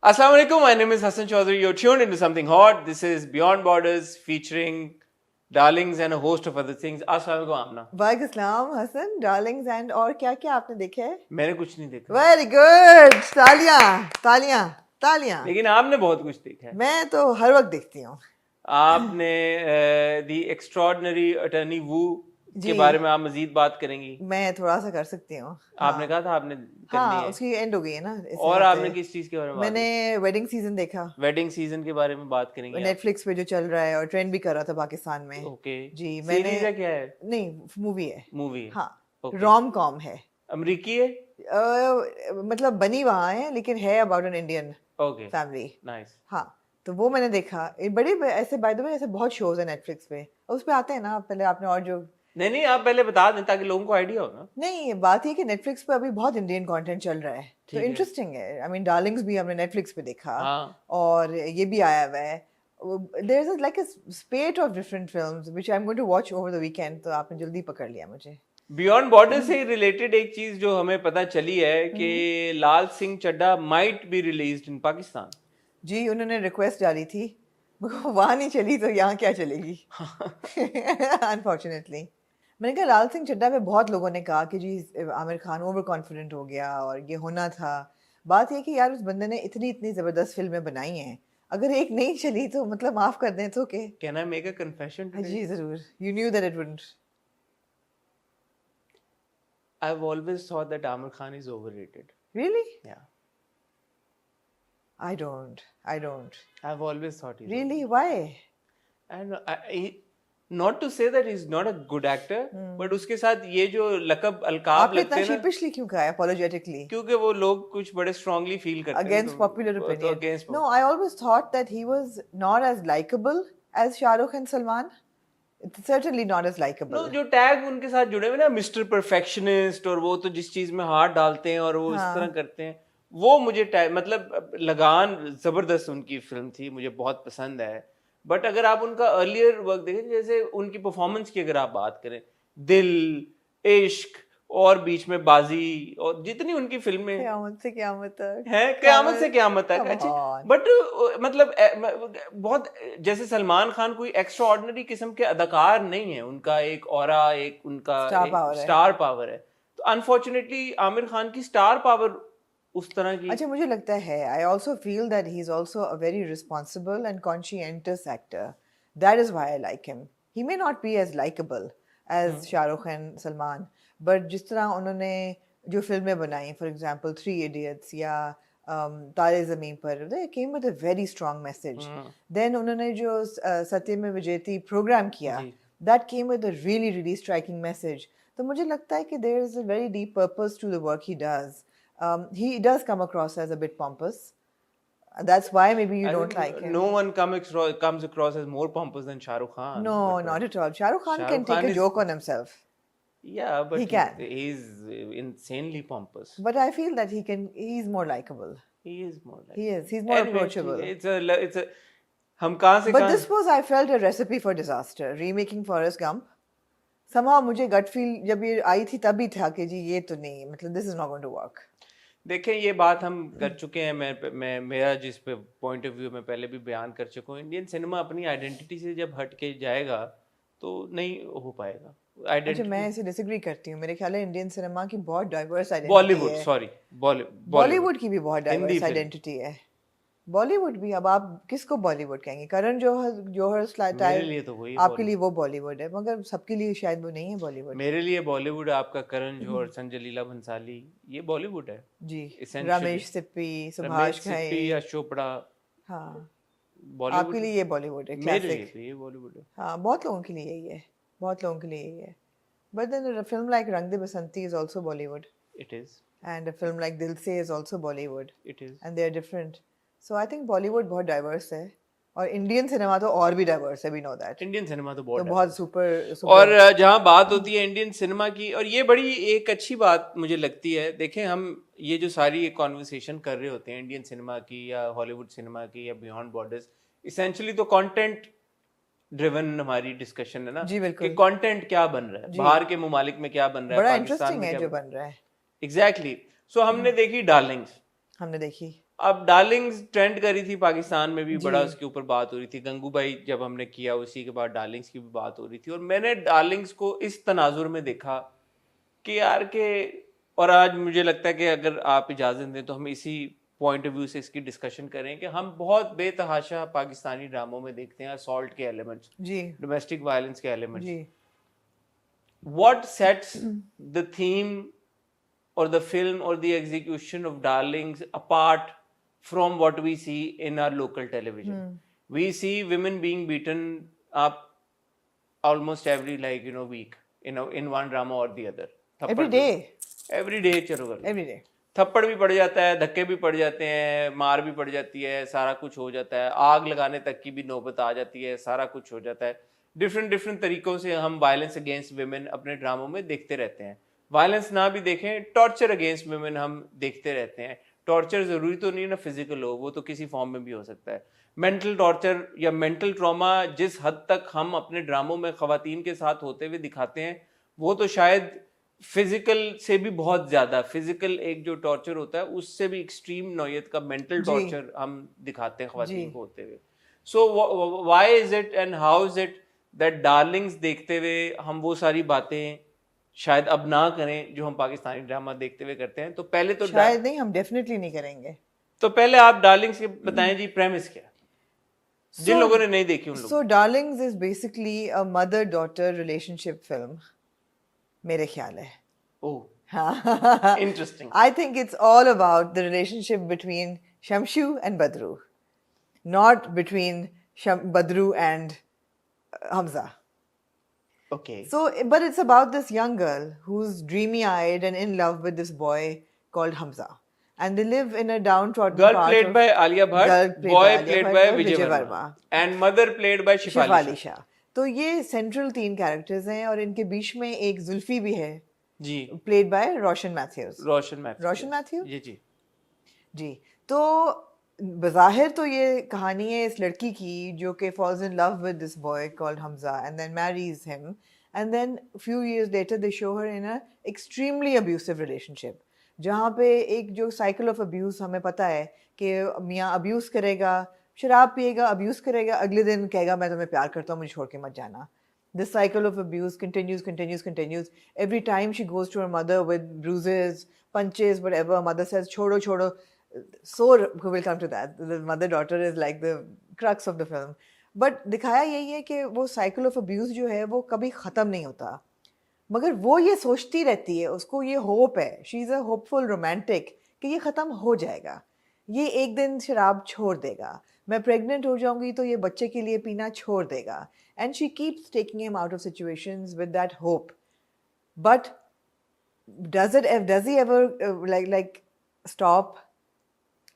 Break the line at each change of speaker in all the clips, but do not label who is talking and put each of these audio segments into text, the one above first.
Assalamu alaikum, my name is Hassan Chaudhary. You're tuned into something hot. This is Beyond Borders featuring darlings and a host of other things. Assalamu alaikum Amna.
वालेकुम अस्सलाम Hasan Darling's and और क्या क्या आपने देखा है?
मैंने कुछ नहीं देखा
वेरी गुड, तालियां तालियां तालियां।
लेकिन आपने बहुत कुछ देखा है।
मैं तो हर वक्त देखती हूँ।
आपने दी एक्स्ट्रॉर्डनरी अटर्नी वू के बारे में आप मजीद बात करेंगी?
मैं थोड़ा सा कर सकती हूँ।
आपने कहा था आपने करनी
हाँ,
है।
उसकी एंड हो गई है ना।
और आपने किस चीज के बारे में बात
मैंने वेडिंग सीजन देखा।
वेडिंग सीजन के बारे में बात करेंगे आप?
नेटफ्लिक्स पे जो चल रहा है और ट्रेंड भी कर रहा था पाकिस्तान में।
ओके
जी,
सीरीज है क्या है?
नहीं, मूवी है।
मूवी है।
हाँ,
Okay.
रोम कॉम है।
अमेरिकी है?
मतलब बनी वहाँ है लेकिन है about an Indian
okay
family.
Nice.
हाँ, तो वो मैंने देखा। बड़े ऐसे बाय द वे ऐसे बहुत शोज है नेटफ्लिक्स पे, उस पे आते हैं ना। पहले आपने और जो
नहीं आप पहले बता दें ताकि लोगों को आइडिया हो ना।
नहीं, बात ये कि नेटफ्लिक्स पे अभी बहुत इंडियन कंटेंट चल रहा है, तो इंटरेस्टिंग है। आई मीन डार्लिंग्स भी हमने नेटफ्लिक्स पे देखा।
हाँ।
और ये भी आया हुआ है। There is like a spate of different films which I am going to watch over the weekend, तो आपने जल्दी पकड़ लिया मुझे।
बियॉन्ड बॉर्डर से रिलेटेड एक चीज जो हमें पता चली है कि Laal Singh Chaddha might be released in Pakistan.
जी, उन्होंने रिक्वेस्ट डाली थी, वहाँ नहीं चली तो यहाँ क्या चलेगी? अनफॉर्चुनेटली मैंने कहा लाल सिंह चड्ढा पे बहुत लोगों ने कहा कि जी आमिर खान ओवर कॉन्फिडेंट हो गया और ये होना था। बात ये कि यार उस बंदे ने इतनी इतनी ज़बरदस्त फिल्में बनाई हैं, अगर एक नहीं चली तो मतलब माफ़ कर दें तो के।
Can I make a confession?
जी ज़रूर। You knew that it wouldn't.
I have always thought that Aamir Khan is overrated.
Really?
Yeah
I don't
I have always thought
really. Why?
And not to say that he is not a good actor, but उसके साथ ये जो लकब अलकाब लगते हैं ना,
शीपिशली क्यों कहा अपोलोजेटिकली?
क्योंकि वो लोग कुछ बड़े स्ट्रांगली फील करते हैं
against popular
तो
opinion.
against
No, I always thought that he was not as likable as Shah Rukh and Salman. It's certainly not as likable.
No, जो टैग उनके साथ जुड़े हुए ना, मिस्टर परफेक्शनिस्ट, और वो तो जिस चीज में हाथ डालते हैं और वो इस तरह करते हैं, वो मुझे टैग मतलब लगान जबरदस्त उनकी फिल्म थी, मुझे बहुत पसंद है। बट अगर आप उनका अर्लियर वर्क देखें, जैसे उनकी परफॉर्मेंस की अगर आप बात करें, दिल, इश्क और बीच में बाजी और जितनी उनकी फिल्में
क़यामत से क़यामत तक
है, क़यामत से क़यामत तक अच्छे, बट मतलब बहुत जैसे सलमान खान कोई एक्स्ट्रा ऑर्डिनरी किस्म के अदाकार नहीं है, उनका एक ऑरा, एक उनका स्टार पावर है। तो अनफॉर्चुनेटली आमिर खान की स्टार पावर उस तरह की।
अच्छा, मुझे लगता है I also feel that he is also a very responsible and conscientious actor. That is why I like him. He may not be as likable as Shahrukh and Salman, but जिस तरह उन्होंने जो फिल्में बनाई, फॉर एग्जांपल 3 इडियट्स या Taare Zameen Par, they came with a very strong message. Then उन्होंने जो Satyamev Jayate program किया, that came with a really really striking message. तो मुझे लगता है कि there is a very deep purpose to the work he does. He does come across as a bit pompous. That's why maybe you don't like him.
No one comes across as more pompous than Shah Rukh Khan.
No, not at all. Shah Rukh Khan can take a joke on himself.
Yeah, but
he can.
He's insanely pompous.
But I feel that he's more likable.
He is more likable.
He is. He's more approachable.
It's a हम कहाँ से
But this was, I felt, a recipe for disaster. Remaking Forrest Gump. Somehow मुझे gut feel जब ये आई थी तभी था कि जी ये तो नहीं, मतलब this is not going to work.
देखें, ये बात हम कर चुके हैं, मैं मेरा जिस पे पॉइंट ऑफ व्यू में पहले भी बयान कर चुका हूँ, इंडियन सिनेमा अपनी आइडेंटिटी से जब हट के जाएगा तो नहीं हो पाएगा।
अच्छा, मैं इसे डिसएग्री करती हूँ। मेरे ख्याल है इंडियन सिनेमा की बहुत डाइवर्स आइडेंटिटी है। बॉलीवुड की भी बहुत डाइवर्स आइडेंटिटी है। बॉलीवुड भी, अब आप किसको बॉलीवुड कहेंगे? करण जौहर स्टाइल, आपके लिए वो बॉलीवुड है, मगर सबके लिए शायद वो नहीं है बॉलीवुड।
मेरे लिए बॉलीवुड आपका करण जौहर, संजय लीला भंसाली, ये बॉलीवुड है
जी। रमेश सिप्पी, सुभाष घई,
यश चोपड़ा,
हाँ, आपके लिए ये बॉलीवुड है,
मेरे लिए भी ये बॉलीवुड है।
हाँ, बहुत लोगों के लिए यही है, बहुत लोगों के लिए यही है। But then a film like Rang De Basanti is also Bollywood.
It is.
And a film like Dil Se is also Bollywood.
It is.
And they are different. So I think Bollywood बहुत डाइवर्स है, और इंडियन सिनेमा तो और भी डाइवर्स है, we know that.
Indian cinema तो बहुत
super.
और जहाँ बात होती है इंडियन सिनेमा की, और ये बड़ी एक अच्छी बात मुझे लगती है, देखें हम ये जो सारी कॉन्वर्सेशन कर रहे होते हैं इंडियन सिनेमा की या हॉलीवुड सिनेमा की या बियॉन्ड बॉर्डर्स, इसेंशियली तो कंटेंट ड्रिवन हमारी डिस्कशन है ना,
जी बिल्कुल,
कि कंटेंट क्या बन रहा है, बाहर के मुमालिक में क्या बन रहा है,
बड़ा इंटरेस्टिंग है जो बन रहा है।
एग्जैक्टली। सो हमने देखी डार्लिंग्स,
हमने देखी,
अब डार्लिंग्स ट्रेंड करी थी पाकिस्तान में भी, बड़ा उसके ऊपर बात हो रही थी। गंगूबाई जब हमने किया उसी के बाद डार्लिंग्स की भी बात हो रही थी, और मैंने डार्लिंग्स को इस तनाजुर में देखा कि यार के, और आज मुझे लगता है कि अगर आप इजाज़त दें तो हम इसी पॉइंट ऑफ व्यू से इसकी डिस्कशन करें कि हम बहुत बेतहाशा पाकिस्तानी ड्रामों में देखते हैं असॉल्ट के एलिमेंट्स,
जी
डोमेस्टिक वायलेंस के एलिमेंट्स।
जी
What sets the theme or the film or the execution of Darlings apart from what we see in our local television? We see women being beaten up almost every week, in one drama or the other.
every day
Every day चलो कर लो।
every day
थप्पड़ भी पड़ जाता है, धक्के भी पड़ जाते हैं, मार भी पड़ जाती है, सारा कुछ हो जाता है, आग लगाने तक की भी नौबत आ जाती है, सारा कुछ हो जाता है। डिफरेंट तरीकों से हम वायलेंस अगेंस्ट वुमेन अपने ड्रामों में देखते रहते हैं। वायलेंस ना भी देखें, टॉर्चर अगेंस्ट वुमेन हम देखते रहते हैं। टॉर्चर जरूरी तो नहीं ना फिजिकल हो, वो तो किसी फॉर्म में भी हो सकता है। मेंटल टॉर्चर या मेंटल ट्रॉमा जिस हद तक हम अपने ड्रामों में खवातीन के साथ होते हुए दिखाते हैं, वो तो शायद फिजिकल से भी बहुत ज्यादा, फिजिकल एक जो टॉर्चर होता है उससे भी एक्सट्रीम नौयत का मेंटल टॉर्चर हम दिखाते हैं खवातीन को होते हुए। So why is it and how is it that Darling's देखते हुए हम वो सारी बातें शायद अब ना करें जो हम पाकिस्तानी ड्रामा देखते हुए करते हैं? तो पहले तो
शायद नहीं, हम डेफिनेटली नहीं करेंगे।
तो पहले आप डार्लिंग्स के बताएं जी, प्रेमिस क्या, जिन लोगों ने नहीं देखी उन लोगों।
So Darlings is basically a mother-daughter relationship film, मेरे ख्याल है।
ओह, interesting.
I think it's all about the relationship between Shamshu and Badru, not between Badru and Hamza.
Okay.
So, but it's about this young girl who's dreamy-eyed and in love with this boy called Hamza. And they live in a downtrodden
Girl
part
played
of...
by Alia Bhatt,
Girl played
boy
by Alia
played
Bhatt
by
और
Vijay
Vijay
Verma,
Verma.
and mother played by Shefali
Shefali
Shah.
Shah. तो ये central 3 characters हैं, और इनके बीच में एक जुल्फी भी है,
जी,
प्लेड बाय रोशन मैथ्यूज।
रोशन मैथ्यू।
जी
जी।
जी। तो बज़ाहिर तो ये कहानी है इस लड़की की जो कि falls in love with this boy called Hamza and then marries him, and then few years later they show her in a extremely abusive relationship, जहाँ पे एक जो साइकिल ऑफ अब्यूज हमें पता है कि मियाँ अब्यूज करेगा, शराब पिएगा, अब्यूज करेगा, अगले दिन कहेगा मैं तुम्हें प्यार करता हूँ, मुझे छोड़ के मत जाना। This cycle of abuse continues. Every time she goes to her mother with bruises, punches, whatever, mother says, chodo, chodo. So we'll come to that. The mother-daughter is like the crux of the film. But दिखाया यही है कि वो cycle of abuse जो है वो कभी ख़त्म नहीं होता, मगर वो ये सोचती रहती है, उसको ये होप है, she is a hopeful romantic कि ये ख़त्म हो जाएगा, ये एक दिन शराब छोड़ देगा, मैं प्रेग्नेंट हो जाऊंगी तो ये बच्चे के लिए पीना छोड़ देगा, and she keeps taking him out of situations with that hope. But does he ever like stop?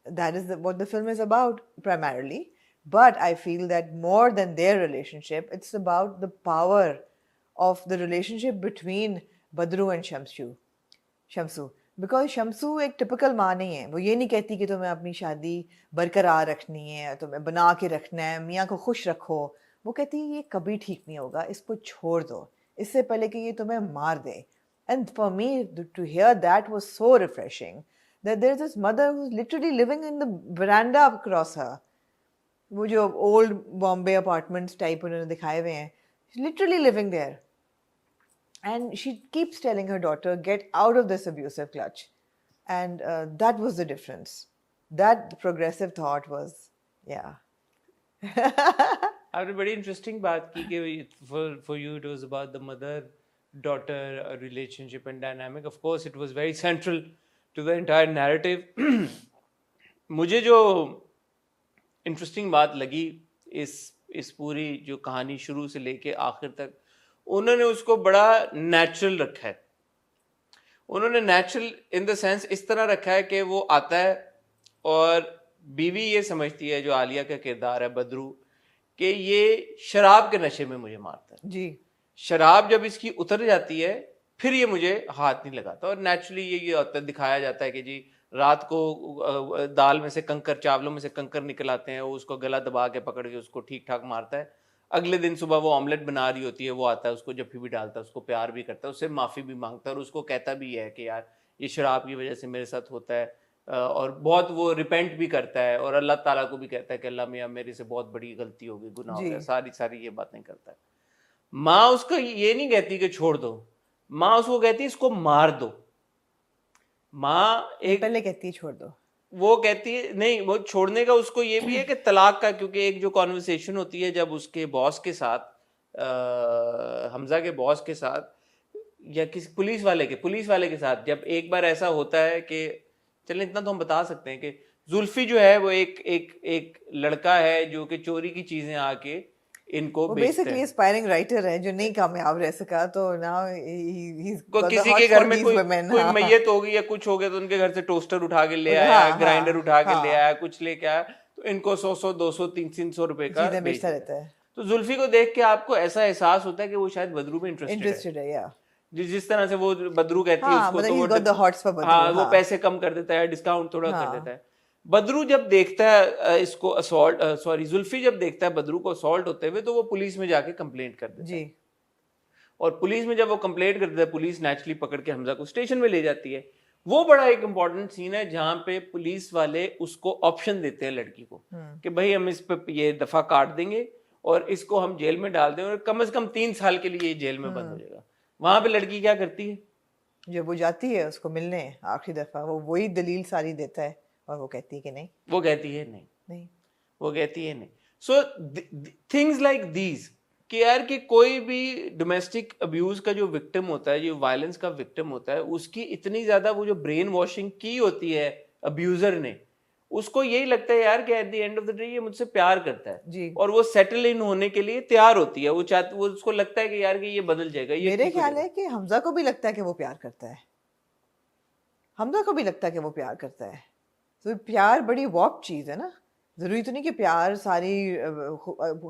That is what the film is about primarily. But I feel that more than their relationship, it's about the power of the relationship between Badru and Shamsu. Because Shamsu एक typical माँ नहीं है, वो ये नहीं कहती कि तुम्हें अपनी शादी बरकरार रखनी है, तुम्हें बना के रखना है, मियाँ को खुश रखो। वो कहती है ये कभी ठीक नहीं होगा, इसको छोड़ दो, इससे पहले कि ये तुम्हें मार दे। And for me to hear that was so refreshing, that there's this mother who's literally living in the veranda across her. वो जो old Bombay apartments type उन्होंने दिखाए हुए हैं, she's literally living there. And she keeps telling her daughter, get out of this abusive clutch. And that was the difference. That progressive thought was, yeah.
आपने बड़ी interesting बात की कि for you it was about the mother daughter relationship and dynamic. Of course it was very central to the entire narrative. मुझे जो interesting बात लगी इस पूरी जो कहानी शुरू से लेके आखिर तक, उन्होंने उसको बड़ा नेचुरल रखा है। उन्होंने नेचुरल इन द सेंस इस तरह रखा है कि वो आता है और बीवी ये समझती है, जो आलिया का किरदार है बदरू, कि ये शराब के नशे में मुझे मारता है
जी।
शराब जब इसकी उतर जाती है फिर ये मुझे हाथ नहीं लगाता। और नेचुरली ये होता दिखाया जाता है कि जी रात को दाल में से कंकर, चावलों में से कंकर निकल आते हैं, वो उसको गला दबा के पकड़ के उसको ठीक ठाक मारता है। अगले दिन सुबह वो ऑमलेट बना रही होती है, वो आता है, उसको जफ्फी भी डालता है, उसको प्यार भी करता है, उससे माफ़ी भी मांगता है और उसको कहता भी है कि यार ये शराब की वजह से मेरे साथ होता है, और बहुत वो रिपेंट भी करता है और अल्लाह ताला को भी कहता है कि अल्लाह मियाँ मेरे से बहुत बड़ी गलती हो गई, गुनाह हो
जी।
गया, सारी सारी ये बातें करता है। माँ उसको ये नहीं कहती कि छोड़ दो, माँ उसको कहती है इसको मार दो। माँ एक
पहले कहती है छोड़ दो।
वो कहती है नहीं, वो छोड़ने का उसको ये भी है कि तलाक का, क्योंकि एक जो कॉन्वर्सेशन होती है जब उसके बॉस के साथ, हमजा के बॉस के साथ या किसी पुलिस वाले के साथ, जब एक बार ऐसा होता है कि चलें इतना तो हम बता सकते हैं कि जुल्फी जो है वो एक लड़का है जो कि चोरी की चीजें आके इनको
वो
बेचते
बेसिकली
हैं।
एस्पायरिंग राइटर है जो नहीं कामयाब रह सका, तो नाउ ही इज
को
गॉट द
किसी
हॉट
के घर
फॉर
में
दीस
कोई
वुमेन।
कोई मैयत हो गई या कुछ हो गया तो उनके घर से टोस्टर उठा के ले आया,
हाँ
ग्राइंडर उठा के ले
हाँ,
आया, कुछ लेके आया, तो इनको 100 200 300 रुपए का
चीजें
बेच
बेचता
देता
रहता
है।
है।
तो जुल्फी को देख के आपको ऐसा एहसास होता है कि वो शायद बदरू में इंटरेस्टेड है।
इंटरेस्टेड है, या
जिस तरह से वो बदरू कहती है
हाँ,
उसको,
मतलब
तो
ही
वो
got the hots for Badru.
हाँ, वो
हाँ
पैसे कम कर देता है, डिस्काउंट थोड़ा कर देता
हाँ
है। बदरू जब देखता है इसको असॉल्ट, सॉरी जुल्फी जब देखता है बदरू को असॉल्ट होते हुए, तो वो पुलिस में जाके कंप्लेंट कर देता
जी।
है। और पुलिस में जब वो कंप्लेंट करता है, पुलिस नेचुरली पकड़ के हमजा को स्टेशन में ले जाती है। वो बड़ा एक इंपॉर्टेंट सीन है जहां पे पुलिस वाले उसको ऑप्शन देते हैं लड़की को कि भाई हम इस पे ये दफा काट देंगे और इसको हम जेल में डाल दें और कम से कम 3 साल के लिए ये जेल में बंद हो जाएगा। वहां पे लड़की क्या करती है?
जब वो जाती है उसको मिलने आखिरी दफा, वो वही दलील सारी देता है और वो कहती है कि नहीं
वो कहती है नहीं,
नहीं।
वो कहती है नहीं। सो थिंग्स लाइक दीज कि यार कि कोई भी डोमेस्टिक अब्यूज का जो विक्टिम होता है, जो वायलेंस का विक्टिम होता है, उसकी इतनी ज्यादा वो जो ब्रेन वॉशिंग की होती है अब्यूजर ने, उसको यही लगता है यार कि eight the end of the day ये मुझसे प्यार करता है
जी।
और वो सेटल इन होने के लिए तैयार होती है। वो चाहती, वो उसको लगता है कि यार कि ये बदल जाएगा, ये
मेरे
ठीक हो
ख्याल
जाएगा।
है कि हमजा को भी लगता है कि वो प्यार करता है। हमजा को भी लगता है कि वो प्यार करता है। तो प्यार बड़ी वॉप चीज़ है ना। ज़रूरी तो नहीं कि प्यार सारी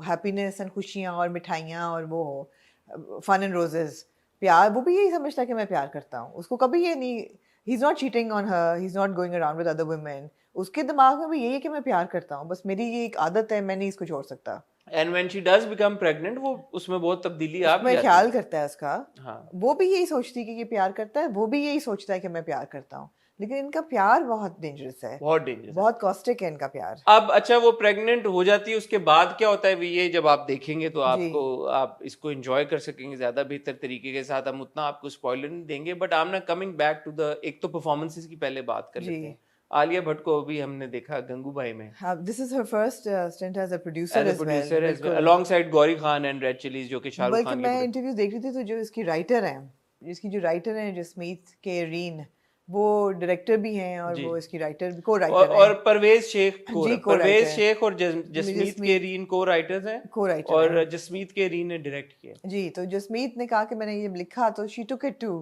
हैप्पीनेस एंड खुशियाँ और मिठाइयाँ और वो हो फन एंड रोजेस। प्यार, वो भी यही समझता है कि मैं प्यार करता हूँ। उसको कभी ये नहीं, he is not cheating on her, he is not going around with other women. उसके दिमाग में भी यही है कि मैं प्यार करता हूँ, बस मेरी ये एक आदत है, मैं नहीं इसको छोड़ सकता।
And when she does become pregnant, वो उसमें बहुत तब्दीली आ भी
उसमें
जाती
ख्याल
है।
करता है उसका।
हाँ,
वो भी यही सोचती है कि ये प्यार करता है, वो भी यही सोचता है कि मैं प्यार करता हूँ। लेकिन इनका प्यार बहुत डेंजरस है,
बहुत डेंजरस है।
बहुत कॉस्टिक है इनका प्यार।
अब अच्छा, वो प्रेग्नेंट हो जाती है, उसके बाद क्या होता है ये जब आप देखेंगे तो
जी।
आपको, आप इसको एंजॉय कर सकेंगे ज्यादा बेहतर तरीके के साथ। हम उतना आपको स्पॉइलर नहीं देंगे, बट आई एम ना कमिंग बैक टू द, एक तो परफॉर्मेंसेस की पहले बात कर
जी।
लेते हैं। आलिया भट्ट को अभी हमने देखा गंगूबाई में
हाँ, this is her first stint as a producer
as a
as well,
producer, as
बिल्कुल।
Alongside Gauri Khan and red chillies, जो कि शाहरुख
बल्कि
खान के
मैं
प्रोड्यूसर।
इंटरव्यू देख रही थी तो जो इसकी राइटर हैं, इसकी जो राइटर हैं जसमीत के रीन, वो डायरेक्टर भी हैं और
जी।
वो इसकी राइटर को राइटर हैं।
और परवेज शेख
जी,
परवेज
co-writer।
शेख और जसमीत के रीन को राइटर्स हैं,
co-writer
और
हैं।
जसमीत के रीन ने डायरेक्ट किया।
जी, तो जसमीत ने कहा कि मैंने ये लिखा, तो she took it to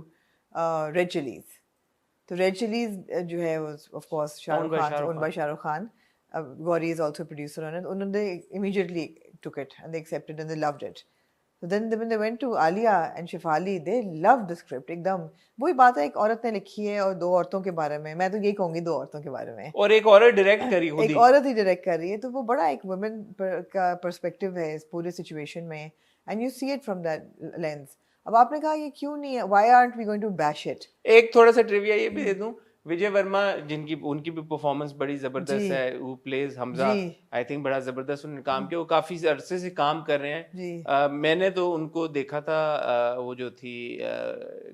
Red Chillies. तो रेड चिलीज जो है वो of course Shahrukh
by
Khan,
Shahrukh
own by Shahrukh Khan, Gauri is also producer on it. उन्होंने immediately took it and they accepted and they loved it. So then when they went to Alia and Shefali, they loved the script एकदम। वही बात है, एक औरत ने लिखी है और दो औरतों के बारे में, मैं तो यही कहूंगी दो औरतों के बारे में,
और एक औरत डायरेक्ट करी खुद
एक
ही।
औरत ही डायरेक्ट कर रही है, तो वो बड़ा एक वुमेन का पर्सपेक्टिव है इस पूरे सिचुएशन में, and you see it from that lens. अब आपने कहा ये क्यों नहीं है, why aren't we going to bash it.
एक थोड़ा सा ट्रिविया ये भी दे दूं, विजय वर्मा जिनकी, उनकी भी परफॉर्मेंस बड़ी जबरदस्त
जी।
है, हु प्लेज हमजा,
जी।
आई थिंक बड़ा जबरदस्त उन्होंने काम किया। वो काफी अरसे से काम कर रहे हैं।
जी।
मैंने तो उनको देखा था वो जो थी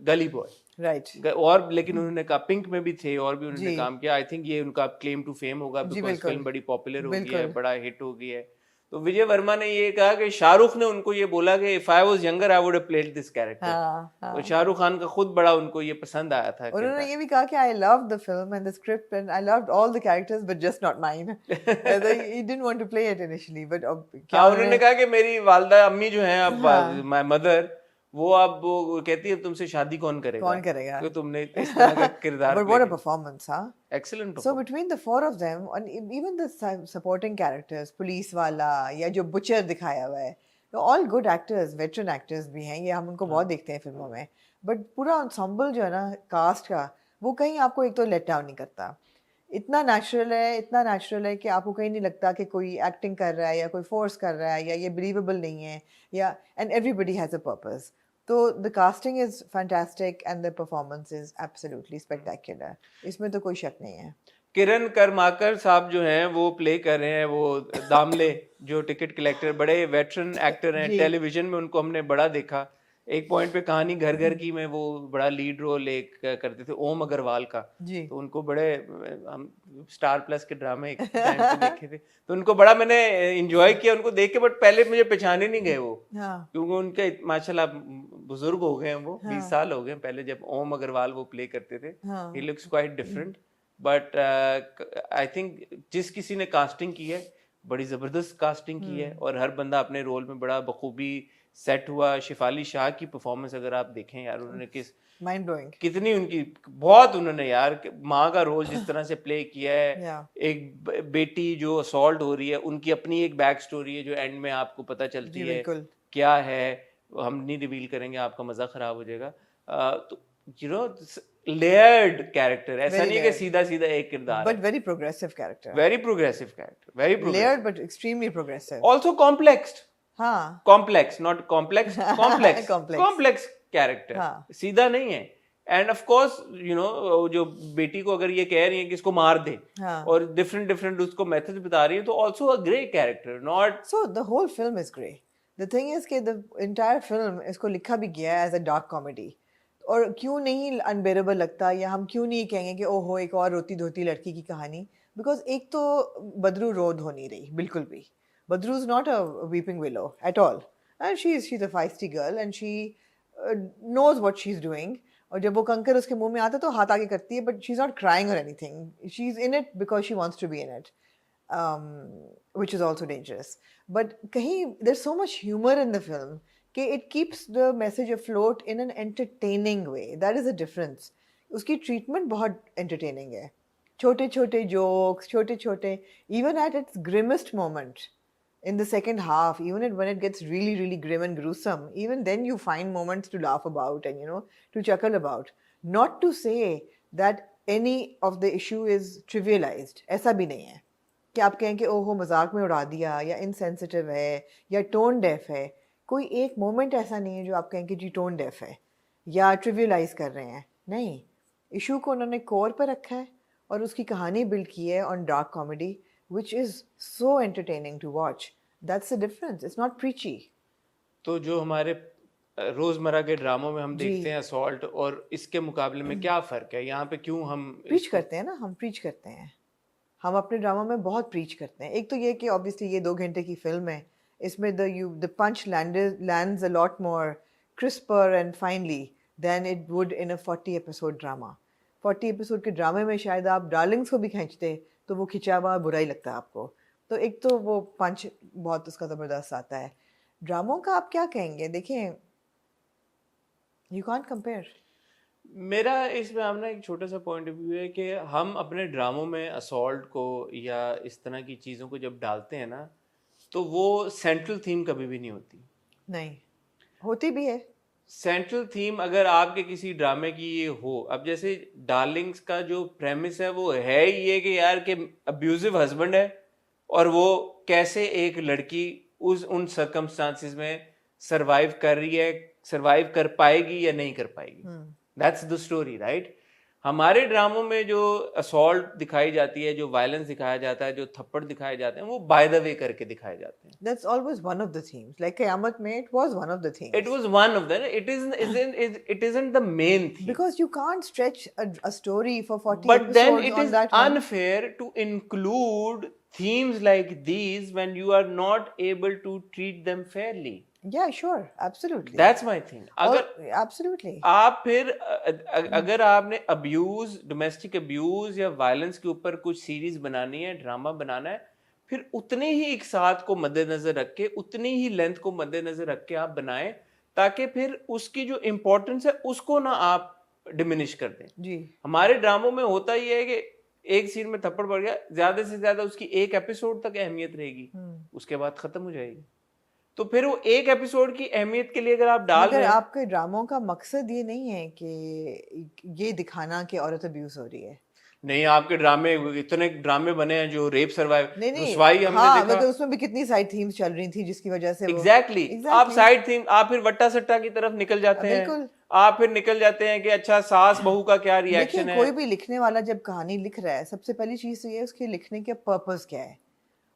गली बॉय,
राइट।
और लेकिन उन्होंने कहा पिंक में भी थे और भी उन्होंने
जी।
काम किया। आई थिंक ये उनका क्लेम टू फेम होगा,
जी,
बिकॉज
बिल्कुल।
फिल्म बड़ी पॉपुलर हो गई है,
बिल्कुल।
बड़ा हिट हो गई है। तो विजय वर्मा ने ये कहा कि शाहरुख ने उनको ये बोला कि if I was younger I would have played this character.
हाँ
तो
हाँ।
शाहरुख खान का खुद बड़ा उनको ये पसंद आया था
उन्होंने
किरदार।
ये भी कहा कि I love the film and the script and I loved all the characters but just not mine. He didn't want to play it initially, but अब क्या
हाँ, उन्होंने कहा कि मेरी वालदा अम्मी जो हैं, अब
हाँ।
माय मदर, वो अब वो कहती है तुमसे शादी कौन करेगा,
कौन करेगा?
तो तुमने इस तरह का किरदार
But
प्ले
what a
किया।
performance, huh?
Excellent.
So between the four of them and even the supporting characters, police वाला या जो बुचर दिखाया हुआ है, they're all good actors, veteran actors भी हैं, ये हम उनको बहुत देखते हैं फिल्मों में। But पूरा ensemble जो है ना कास्ट का, वो कहीं आपको एक तो लेट डाउन नहीं करता। इतना नेचुरल है कि आपको कहीं नहीं लगता कि कोई एक्टिंग कर रहा है या कोई फोर्स कर रहा है या ये बिलीवेबल नहीं है, या and everybody has a purpose. तो the casting is fantastic and the performance is absolutely spectacular, इसमें तो कोई शक नहीं है।
किरण करमाकर साहब जो हैं वो प्ले कर रहे हैं वो दामले, जो टिकट कलेक्टर, बड़े वेटरन एक्टर हैं,
जी।
टेलीविजन में उनको हमने बड़ा देखा। एक पॉइंट पे कहानी घर घर की में वो बड़ा लीड रोल एक करते थे, ओम अग्रवाल का।
जी।
तो उनको बड़े, हम स्टार प्लस के ड्रामे एक टाइम पे देखे थे, तो उनको बड़ा मैंने एंजॉय किया उनको देख के, बट पहले मुझे पहचाने नहीं गए वो,
हाँ
क्योंकि उनके माशाल्लाह बुजुर्ग हो गए हैं वो, 20
हाँ
साल हो गए हैं। पहले जब ओम अग्रवाल वो प्ले करते थे,
हाँ
he looks quite different, but I think जिस किसी ने कास्टिंग की है, बड़ी जबरदस्त कास्टिंग की है, और हर बंदा अपने रोल में बड़ा बखूबी सेट हुआ। शिफाली शाह की परफॉर्मेंस अगर आप देखें यार, उन्होंने
माइंड ब्लोइंग।
कितनी उनकी, बहुत उन्होंने यार माँ का रोल जिस तरह से प्ले किया है।
Yeah.
एक बेटी जो असॉल्ट हो रही है, उनकी अपनी एक बैक स्टोरी है जो एंड में आपको पता चलती
जी
है
बिल्कुल।
क्या है। हम नहीं रिवील करेंगे, आपका मजा खराब हो जाएगा। तो यू नो, लेयर्ड कैरेक्टर, ऐसा
Very
नहीं है कि
layered.
सीधा सीधा एक किरदार
But
है।
very progressive character.
Very progressive character, very
Layered
progressive,
but extremely progressive.
Also complexed,
हाँ
complex, not complex, complex,
Complex.
Complex character,
हाँ।
सीधा नहीं है। And of course you know, जो बेटी को अगर ये कह रही है कि इसको मार दे,
हाँ।
और डिफरेंट डिफरेंट उसको मेथड बता रही है, तो also a grey character, not.
So the whole film is grey. The thing is कि the entire film इसको लिखा भी गया है as a dark comedy. और क्यों नहीं अनबेरेबल लगता, या हम क्यों नहीं कहेंगे कि ओहो एक और रोती धोती लड़की की कहानी। बिकॉज एक तो बदरू रोद हो नहीं रही बिल्कुल भी। Badru is not a weeping willow at all, and she is a feisty girl and she knows what she is doing. और जब वो कंकर उसके मुंह में आता है तो हाथ आगे करती है, but she is not crying और anything, she is in it because she wants to be in it, which is also dangerous. But there's so much humor in the film कि it keeps the message afloat in an entertaining way. That is the difference. उसकी treatment बहुत entertaining है. छोटे छोटे jokes, छोटे छोटे, even at its grimmest moment in the second half, even when it gets really really grim and gruesome, even then you find moments to laugh about and to chuckle about. Not to say that any of the issue is trivialized. ऐसा भी नहीं है कि आप कहें कि ओहो मजाक में उड़ा दिया, या इनसेंसिटिव है, या टोन डेफ है। कोई एक मोमेंट ऐसा नहीं है जो आप कहें कि जी टोन डेफ है या ट्रिवियलाइज कर रहे हैं। नहीं, इशू को उन्होंने कोर पर रखा है और उसकी कहानी बिल्ड की है on dark comedy, which is so entertaining to watch. That's the difference, it's not preachy.
तो जो हमारे रोजमर्रा के ड्रामों में हम
जी।
देखते हैं असॉल्ट, और इसके मुकाबले में क्या फर्क है यहाँ पे, क्यों हम
प्रीच करते हैं ना, हम प्रीच करते हैं, हम अपने ड्रामा में बहुत प्रीच करते हैं। एक तो ये कि ऑब्वियसली ये 2 घंटे की फिल्म है, इसमें the punch lands a lot more crisper and finally then it would in a 40 episode drama. 40 episode के ड्रामे में शायद आप डार्लिंग्स को भी खींचते तो वो खिंचा हुआ बुरा ही लगता है आपको। तो एक तो वो पंच बहुत उसका ज़बरदस्त आता है। ड्रामों का आप क्या कहेंगे, देखें यू कांट कंपेयर।
मेरा इसमें अपना एक छोटा सा पॉइंट ऑफ व्यू है कि हम अपने ड्रामों में असॉल्ट को या इस तरह की चीज़ों को जब डालते हैं ना, तो वो सेंट्रल थीम कभी भी नहीं होती।
नहीं होती भी है।
सेंट्रल थीम अगर आपके किसी ड्रामे की ये हो, अब जैसे डार्लिंग्स का जो प्रेमिस है वो है ही ये कि यार के अब्यूजिव हस्बैंड है, और वो कैसे एक लड़की उन सर्कमस्टांसिस में सरवाइव कर रही है, सरवाइव कर पाएगी या नहीं कर पाएगी। That's the story, right. हमारे ड्रामों में जो असॉल्ट दिखाई जाती है, जो वायलेंस दिखाया जाता है, जो थप्पड़ दिखाए जाते हैं, वो बाय द वे करके दिखाए जाते हैं।
That's always one of the themes. Like Qiyamत में, it was one of the themes.
It was one of them. It isn't the main theme.
Because you can't stretch a story for 40
But then
episodes
it
on
is
that one.
unfair to include themes like these when you are not able to treat them fairly.
Yeah, sure, absolutely.
That's my thing.
Absolutely.
आप फिर अगर आपने abuse, domestic abuse या violence के ऊपर कुछ series बनानी है, ड्रामा बनाना है, फिर उतने ही एक साथ को मद्देनजर रख के, उतनी ही लेंथ को मद्देनजर रख के आप बनाएं, ताकि फिर उसकी जो इम्पोर्टेंस है उसको ना आप डिमिनिश कर दें।
जी।
हमारे ड्रामों में होता ही है कि एक सीन में थप्पड़ पड़ गया, ज्यादा से ज्यादा उसकी एक एपिसोड तक अहमियत रहेगी, उसके बाद खत्म हो जाएगी। तो फिर वो एक एपिसोड की अहमियत के लिए अगर आप डाल रहे हैं,
आपके ड्रामों का मकसद ये नहीं है कि ये दिखाना कि औरत अब्यूज हो रही है।
नहीं, आपके ड्रामे, इतने ड्रामे बने हैं जो रेप सर्वाइव,
नहीं,
रुसवाई हमने
हाँ,
देखा,
उसमें भी कितनी साइड थीम्स चल रही थी जिसकी वजह से
एग्जैक्टली। आप साइड थीम, आप फिर वट्टा सट्टा की तरफ निकल जाते हैं, आप फिर निकल जाते हैं कि अच्छा सास बहू का क्या रिएक्शन
देखिए
है।
कोई भी लिखने वाला जब कहानी लिख रहा है, सबसे पहली चीज तो ये है उसके लिखने का पर्पस क्या है।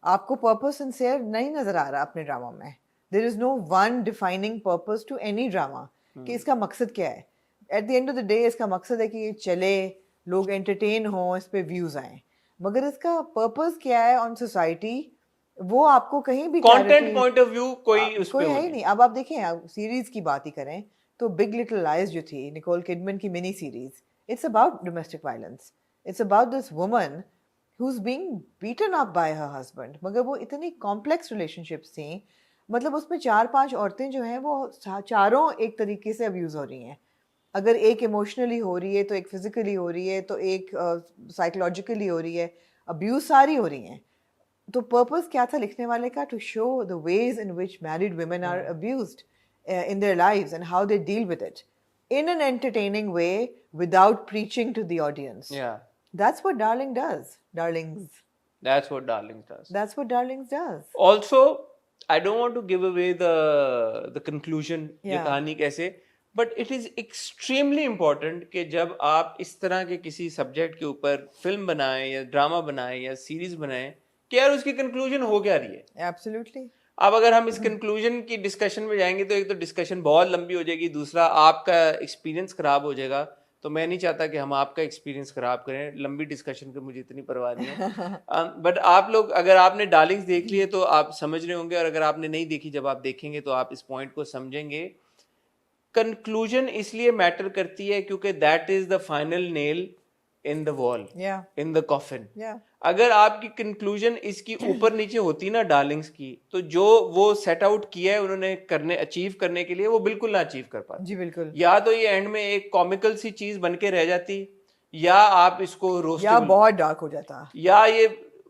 आपको पर्पस सिंसियर नहीं नजर आ रहा अपने ड्रामा में। There is no one defining purpose to any drama कि इसका मकसद क्या है। At the end of the day इसका मकसद है कि ये चले, लोग एंटरटेन हों, इस पे व्यूज आए, मगर इसका पर्पस क्या है ऑन सोसाइटी, वो आपको कहीं भी
content
clarity-
point of view कोई उस पे
कोई
वो
है ही
नहीं।
नहीं। अब आप देखें, सीरीज की बात ही करें तो बिग लिटिल लाइज जो थी निकोल किडमन की mini series, it's about domestic violence, it's about this woman who's being beaten up by her husband। मगर वो इतनी कॉम्प्लेक्स रिलेशनशिप्स थी, मतलब उसमें 4-5 औरतें जो हैं वो चारों एक तरीके से अब्यूज हो रही हैं। अगर एक इमोशनली हो रही है तो एक फिजिकली हो रही है तो एक साइकोलॉजिकली हो रही है, अब्यूज सारी हो रही हैं। तो पर्पस क्या था लिखने वाले का? To show the ways in which married women are abused in their lives and how they deal with it in an entertaining way without preaching to the audience.
Yeah,
That's what Darling does. Darlings.
that's what Darling does.
That's what Darlings does.
Also, I don't want to give away the conclusion ये
Yeah.
कहानी कैसे, but it is extremely important कि जब आप इस तरह के किसी सब्जेक्ट के ऊपर फिल्म बनाएं या ड्रामा बनाएं या सीरीज बनाएं कि यार उसकी कंक्लूजन हो क्या रही है।
Absolutely.
अब अगर हम इस कंक्लूजन की डिस्कशन में जाएंगे तो एक तो डिस्कशन बहुत लंबी हो जाएगी, दूसरा आपका एक्सपीरियंस खराब हो जाएगा। तो मैं नहीं चाहता कि हम आपका एक्सपीरियंस खराब करें, लंबी डिस्कशन की मुझे इतनी परवाह नहीं है। बट आप लोग अगर आपने डार्लिंग्स देख लिए तो आप समझ रहे होंगे, और अगर आपने नहीं देखी जब आप देखेंगे तो आप इस पॉइंट को समझेंगे। कंक्लूजन इसलिए मैटर करती है क्योंकि that is the final nail in the wall,
Yeah.
In the coffin.
Yeah.
अगर आपकी कंक्लूजन इसकी ऊपर नीचे होती ना डार्लिंग्स की, तो जो वो सेट आउट किया है उन्होंने करने अचीव करने के लिए वो बिल्कुल ना अचीव कर पाते।
जी बिल्कुल।
या तो ये एंड में एक कॉमिकल सी चीज बन के रह जाती, या आप इसको
या
रोस्टेबल,
बहुत डार्क हो जाता।
या ये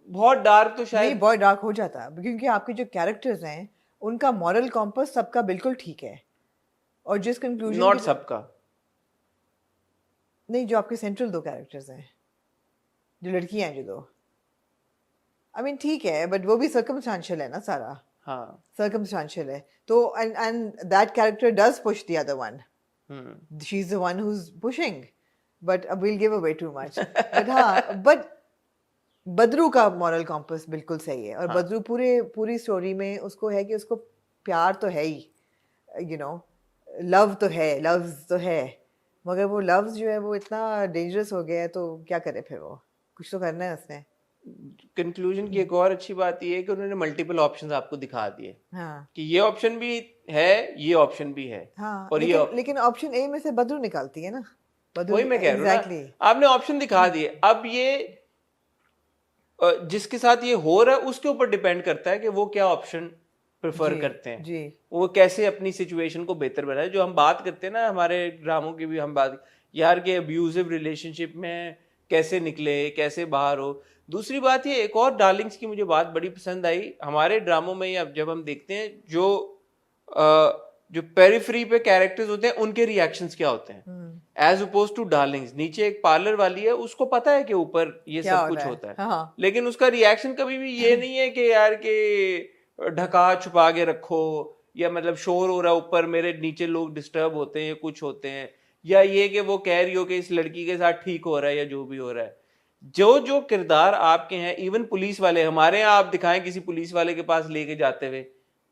बहुत डार्क तो
नहीं,
शायद
बहुत डार्क हो जाता क्योंकि आपके जो कैरेक्टर्स हैं उनका मॉरल कॉम्पस सबका बिल्कुल ठीक है, और जिस कंक्लूजन
नॉट सबका,
नहीं, जो आपके सेंट्रल 2 कैरेक्टर्स हैं, जो लड़कियां हैं जो 2, आई मीन ठीक है, बट वो भी सर्कमस्टांशियल है ना सारा।
हाँ,
सर्कमस्टांशियल है तो, and that character does push the other one. She is the one who is pushing, but will give away too much. But हाँ, बट बदरू का मॉरल कॉम्पस बिल्कुल सही है, और बदरू पूरी स्टोरी में उसको है कि उसको प्यार तो है ही, यू नो, लव तो है, लव्स तो है, मगर वो लव्स जो है वो इतना डेंजरस हो गया है, तो क्या करे फिर, वो कुछ तो करना है उसने।
कंक्लूजन की एक और अच्छी बात ये है कि उन्होंने मल्टीपल ऑप्शंस आपको दिखा दिए
हाँ
कि ये ऑप्शन भी है, ये ऑप्शन भी है,
हाँ,
और
लेकिन ऑप्शन ए में से बदरू निकालती है ना, बदरू।
वही मैं कह रहा हूँ ना, आपने ऑप्शन दिखा दिए। अब ये जिसके साथ ये हो रहा है उसके ऊपर डिपेंड करता है कि वो क्या ऑप्शन प्रेफर करते हैं,
जी।
वो कैसे अपनी सिचुएशन को बेहतर बनाए। जो हम बात करते हैं ना हमारे ड्रामों की भी हम बात, यार के अब्यूजिव रिलेशनशिप में कैसे निकले, कैसे बाहर हो। दूसरी बात ये एक और डार्लिंग्स की मुझे बात बड़ी पसंद आई हमारे ड्रामों में, अब जब हम देखते हैं जो पेरिफेरी पे कैरेक्टर्स होते हैं उनके रिएक्शंस क्या होते हैं, एज अपोज टू डार्लिंग्स। नीचे एक पार्लर वाली है, उसको पता है कि ऊपर ये सब कुछ होता है,
हाँ।
लेकिन उसका रिएक्शन कभी भी ये नहीं है कि यार के ढका छुपा के रखो, या मतलब शोर हो रहा है ऊपर, मेरे नीचे लोग डिस्टर्ब होते हैं, कुछ होते हैं, या ये कि वो कह रही हो कि इस लड़की के साथ ठीक हो रहा है या जो भी हो रहा है। जो किरदार आपके हैं, इवन पुलिस वाले, हमारे यहाँ आप दिखाएं किसी पुलिस वाले के पास लेके जाते हुए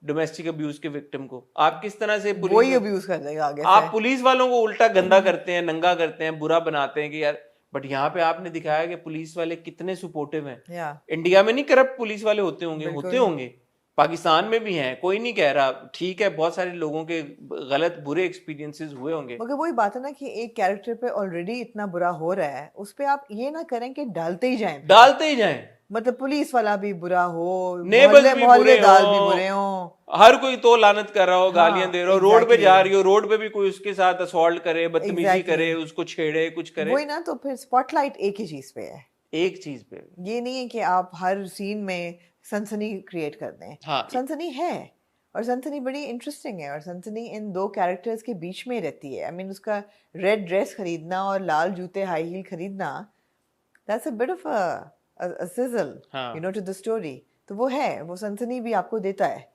डोमेस्टिक अब्यूज के विक्टिम को, आप किस तरह से
वही अब्यूज कर देगा आगे
आप पुलिस वालों को उल्टा गंदा करते हैं, नंगा करते हैं, बुरा बनाते हैं कि यार। बट यहाँ पे आपने दिखाया कि पुलिस वाले कितने सपोर्टिव हैं। इंडिया में नहीं करप्ट पुलिस वाले होते होंगे, पाकिस्तान में भी हैं, कोई नहीं कह रहा, ठीक है, बहुत सारे लोगों के गलत बुरे एक्सपीरियंसेस हुए होंगे,
मगर वही बात है ना कि एक कैरेक्टर पे ऑलरेडी इतना बुरा हो रहा है, उस पे आप ये ना करें कि डालते ही जाएं। मतलब पुलिस वाला भी बुरा हो, मोहल्लेदार भी बुरे हो,
हर कोई तो लानत कर रहा हो, गालियां दे रहा हो, रोड पे जा रही हो, रोड पे भी कोई उसके साथ असॉल्ट करे, बदतमीजी करे, उसको छेड़े, कुछ करे,
वही ना। तो फिर स्पॉटलाइट एक ही चीज पे है,
एक चीज पे। ये
नहीं है कि आप हर सीन में सनसनी क्रिएट कर दें।
हाँ,
सनसनी है, और सनसनी बड़ी इंटरेस्टिंग है, और सनसनी इन 2 कैरेक्टर्स के बीच में रहती है। आई मीन उसका रेड ड्रेस खरीदना और लाल जूते हाई हील खरीदना, that's a bit of a sizzle, you know, to the story. तो वो है, वो सनसनी भी आपको देता है,